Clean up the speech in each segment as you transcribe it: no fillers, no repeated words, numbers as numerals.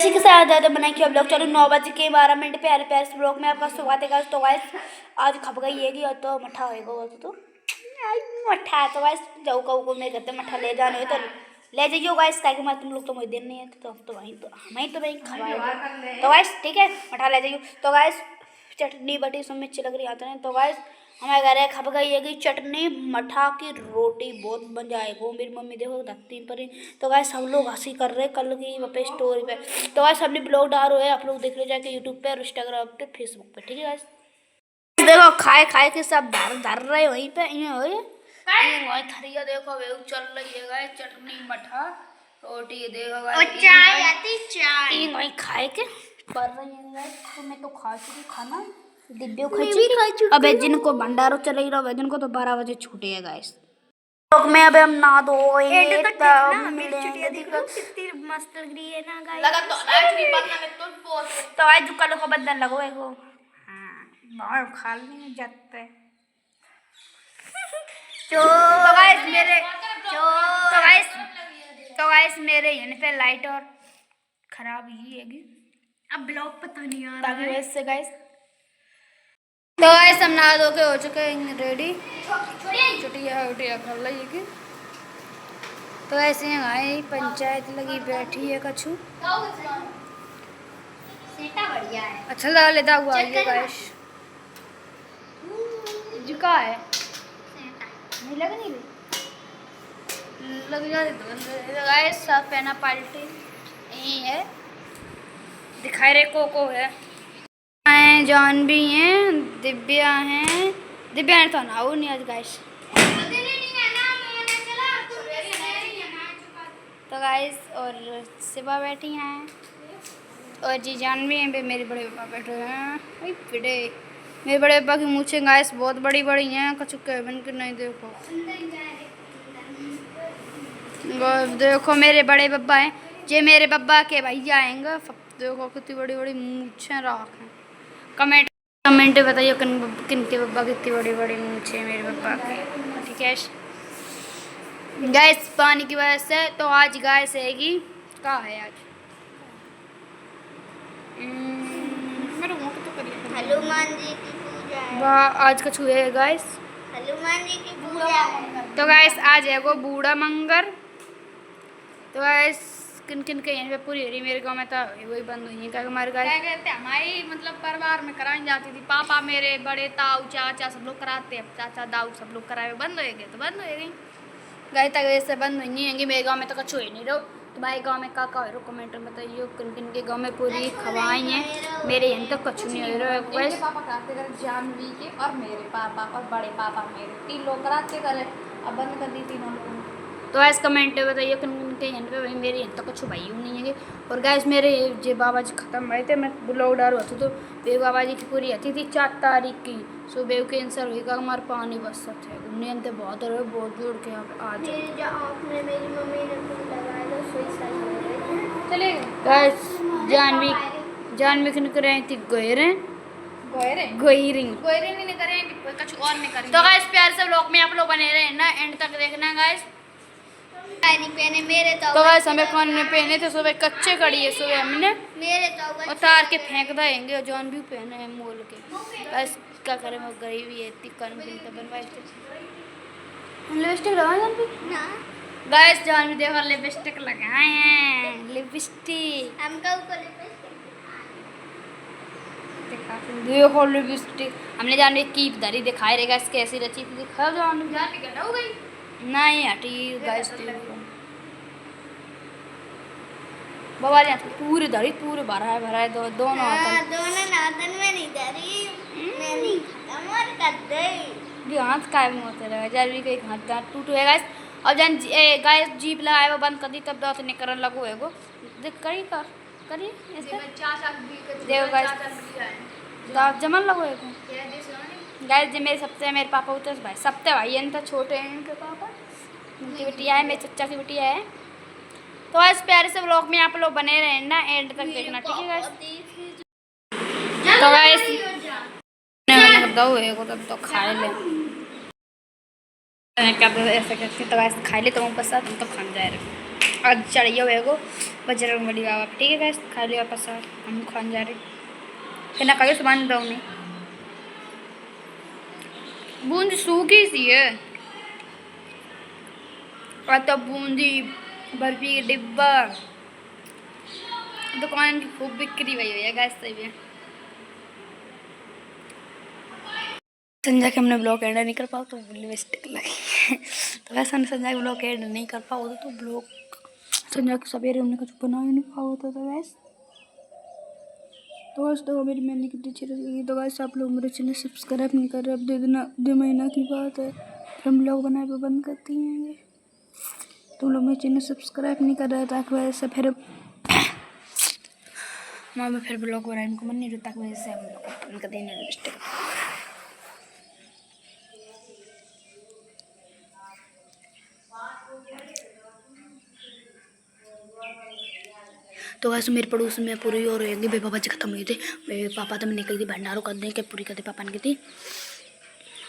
इसी के साथ ज़्यादा बनाई कि ब्लॉग चलो 9:12 प्यारे प्यारे से ब्लॉग में आपका स्वागत है। तो गाइस आज खप गई येगी और तो मठा होएगा वो तो मठा तो गाइस जाऊ को मेरे घर मठा ले जाने हो तो ले जाइयो गाइस क्या कि मैं तुम लोग तो मुझे देर नहीं है तो वहीं तो हमें तो वहीं खवाएगा तो गाइस ठीक है मठा ले जाइयो। तो गाइस चटनी बटी सब मिर्ची लग रही आते हैं। तो गाइस हमारे घर खप गई है चटनी मठा की रोटी बहुत बन जाएगा। मेरी मम्मी देखो धकती पर ही। तो गाइस हम लोग हंसी कर रहे कल की पे स्टोरी पे। तो गाइस हमने ब्लॉग डाल रहे हैं आप लोग देख लो जाके यूट्यूब पे और इंस्टाग्राम पे फेसबुक पे ठीक है गाइस। देखो खाए खाए के सब धर रहे वहीं पे वहीं थरिया देखो वे चल रही है गाइस चटनी मठा रोटी देखो गाइस वहीं खाए के कर रही है गाइस। तो मैं तो खा चुकी खाना दिब्बे खा चुकी। अबे जिनको भंडारो चले रहा है जिनको तो 12 बजे छूटे है गाइस। लोग में अबे हम नहा धोएंगे कितनी मस्त लग रही है ना गाइस। लगा तो आज भी बनना में तो आज जो कल को बदन लगो एगो हां बाहर खा लेंगे जाते। तो गाइस मेरे यहां पे लाइट और खराब ही हैगी अब ब्लॉग पता नहीं आ रहा है वैसे गाइस। तो गाइस हम नहा धो के हो चुके हैं रेडी छुट्टियाँ कर लेगी। तो ऐसे हैं पंचायत लगी बैठी है कछु बढ़िया है अच्छा लगा लेता हुआ ये गाइस झुका है नहीं लग नहीं लग जा तो गाइस सब पहना पाल्टी यही है दिखाई रे को है जान भी हैं दिव्या हैं दिव्या तो ना वो नहीं आज गाइस। तो गाइस और शिवा बैठी हैं और जी जान भी हैं मेरे बड़े पापा बैठे हैं पिटे मेरे बड़े पापा की मूछे गाइस बहुत बड़ी बड़ी हैं कछु केबिन के नहीं देखो मेरे बड़े बब्बा हैं ये मेरे बब्बा के भैया आएंगे देखो कितनी बड़ी बड़ी मूछें राख हैं। कमेंट बताइए किन के बब्बा कितनी बड़ी बड़ी मूछें हैं मेरे बब्बा की ठीक है गैस पानी की वजह से। तो आज गैस हैगी क्या है आज हनुमान जी की पूजा है आज कछु है गैस हनुमान जी की पूजा है। तो गैस आज है वो बूढ़ा मंगर। तो गैस किन किन के यहाँ पे पूरी हो रही मेरे गांव में तो वही बंद हुई है क्या हमारे गाय हमारी मतलब परिवार में कराई जाती थी पापा मेरे बड़े ताऊ चाचा सब लोग कराते हैं चाचा दाऊ सब लोग कराए बंद हो गए तो बंद हो गई गाय तक ऐसे बंद नहीं है मेरे गांव में तो कछु ही नहीं रहो। तुम्हारे गांव में का हो कमेंट में बताइए किन किन के गांव में पूरी खवाई हैं मेरे यहाँ तो कछु नहीं हो रहा है। पापा कराते करे जानवी के और मेरे पापा और बड़े पापा मेरे 3 लोग कराते करे अब बंद कर दी 3 लोगों ने। तो ऐसे कमेंट में बताइए किन किन के यहाँ पे भाई मेरे यहाँ तो कछु भाई नहीं है। और गैस मेरे जो बाबा जी खत्म हुए थे मैं ब्लॉग डाल हुआ था तो वे बाबा जी की पूरी आती थी 4 तारीख की सुबह कैंसर होगा हमारे पानी बस सब थे घूमने तो बहुत और बहुत जोड़ के आज चलिए गैस जानवी किन कर रही थी गोयरिंग नहीं करें कुछ और नहीं करें। तो गाइस प्यार से व्लॉग में आप लोग बने रहे ना एंड तक देखना गाइस। पहने मेरे तो गाइस हमें कौन ने पहने थे सुबह कच्चे कड़ी है सुबह हमने मेरे तो उतार के फेंक देंगे और जॉन भी पहने हैं मोल के बस क्या करें वो गरीबी है इतनी कन बिनता बनवाई थे लिपस्टिक लगाए जान भी ना गाइस जान भी देखो लिपस्टिक लगाए हैं लिपस्टिक हमका ऊपर देखो लिपस्टिक हमने जान भी की धरी दिखाई रहेगा इसके ऐसी रची थी दिखा जान भी गड़ा हो गई नहीं हटी गाइस बाबा ने पूरे धरी पूरे भरा है दोनों नादन में नहीं धरी मैं नहीं खत्म और कर दे जी हाथ काय में होते रहे यार भी कहीं हाथ दांत टूट है गाइस। और जन गाइस जीप लगाए वो बंद कर दी तब दांत निकलने लगो है वो देख करी का करी ऐसे चाचा देव गाइस दांत जमन लगो है गाइस जी मेरे सबसे मेरे पापा उतर भाई सबसे भाई हैं तो छोटे हैं इनके पापा उनकी बिटिया है मेरे चचा की बिटिया है। तो आज प्यारे से व्लॉग में आप लोग बने रहे ना एंड तक देखना ठीक है गाइस। तो गाइस दो एगो तब तो खा ले ऐसे करते तो गाइस खा ले तो बस तो खान जा रहे आज चढ़िए हुए को बजरंगबली बाबा, ठीक है गैस। खा लिया प्रसाद, हम खाने जा रहे। फिर ना कभी सामान दो नहीं, बूंदी सूखी सी है। और तो बूंदी बर्फी के डिब्बा दुकान की खूब बिक्री हुई है गैस। सही है। संजय के हमने ब्लॉग एंड नहीं कर पाओ तो मिस्टेक लगी तो वैसे हमने संजय के ब्लॉग एंड नहीं कर पाओ तो ब्लॉग संजय के सवेरे हमने कुछ बना ही नहीं पाओ होता था वैसे। तो वैसे तो मेरी मैंने कितनी अच्छी लगी। तो वैसे आप लोग मेरे चैनल सब्सक्राइब नहीं कर रहे, अब 2 महीना की बात है हम लोग बनाए पे बंद करती हैं। तुम लोग मेरे चैनल सब्सक्राइब नहीं कर रहे ताकि वजह से फिर मैं फिर ब्लॉग बनाने को मन नहीं रहता, वजह से हम लोग बंद कर देंगे मिस्टेक। तो वैसे मेरे पड़ोस में पूरी और रहेंगे बे पापा जी खत्म हुए थे। बे पापा तो मैंने कही भंडारो कर दें क्या पूरी करते पापा ने की थी।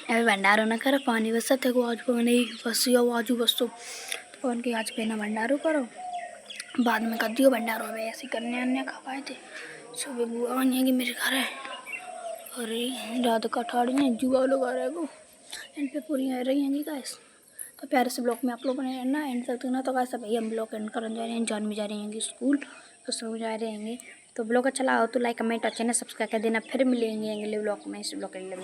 अभी भंडारो ना करो पानी बस थे को आज नहीं बस आजू बस तो पवन के आज पे ना भंडारो करो बाद में कर दियो भंडारो। अभी ऐसे करने अन्य खवाए थे सुबह बुआ आएंगी मेरे घर है। अरे रात का ठाड़ी है जुआ लोग आ रहे को इन पे पूरी आ रही हैं गैस। तो प्यारे से ब्लॉग में आप लोगों ने ना एंड तक ना। तो वैसे भैया हम ब्लॉग एंड करने जा रहे हैं, जान भी जा रहे हैं स्कूल तो सब जा रहे हैं। तो ब्लॉग अच्छा लगा तो लाइक कमेंट और चैनल सब्सक्राइब कर देना। फिर मिलेंगे अगले ब्लॉग में। इस ब्लॉग के लिए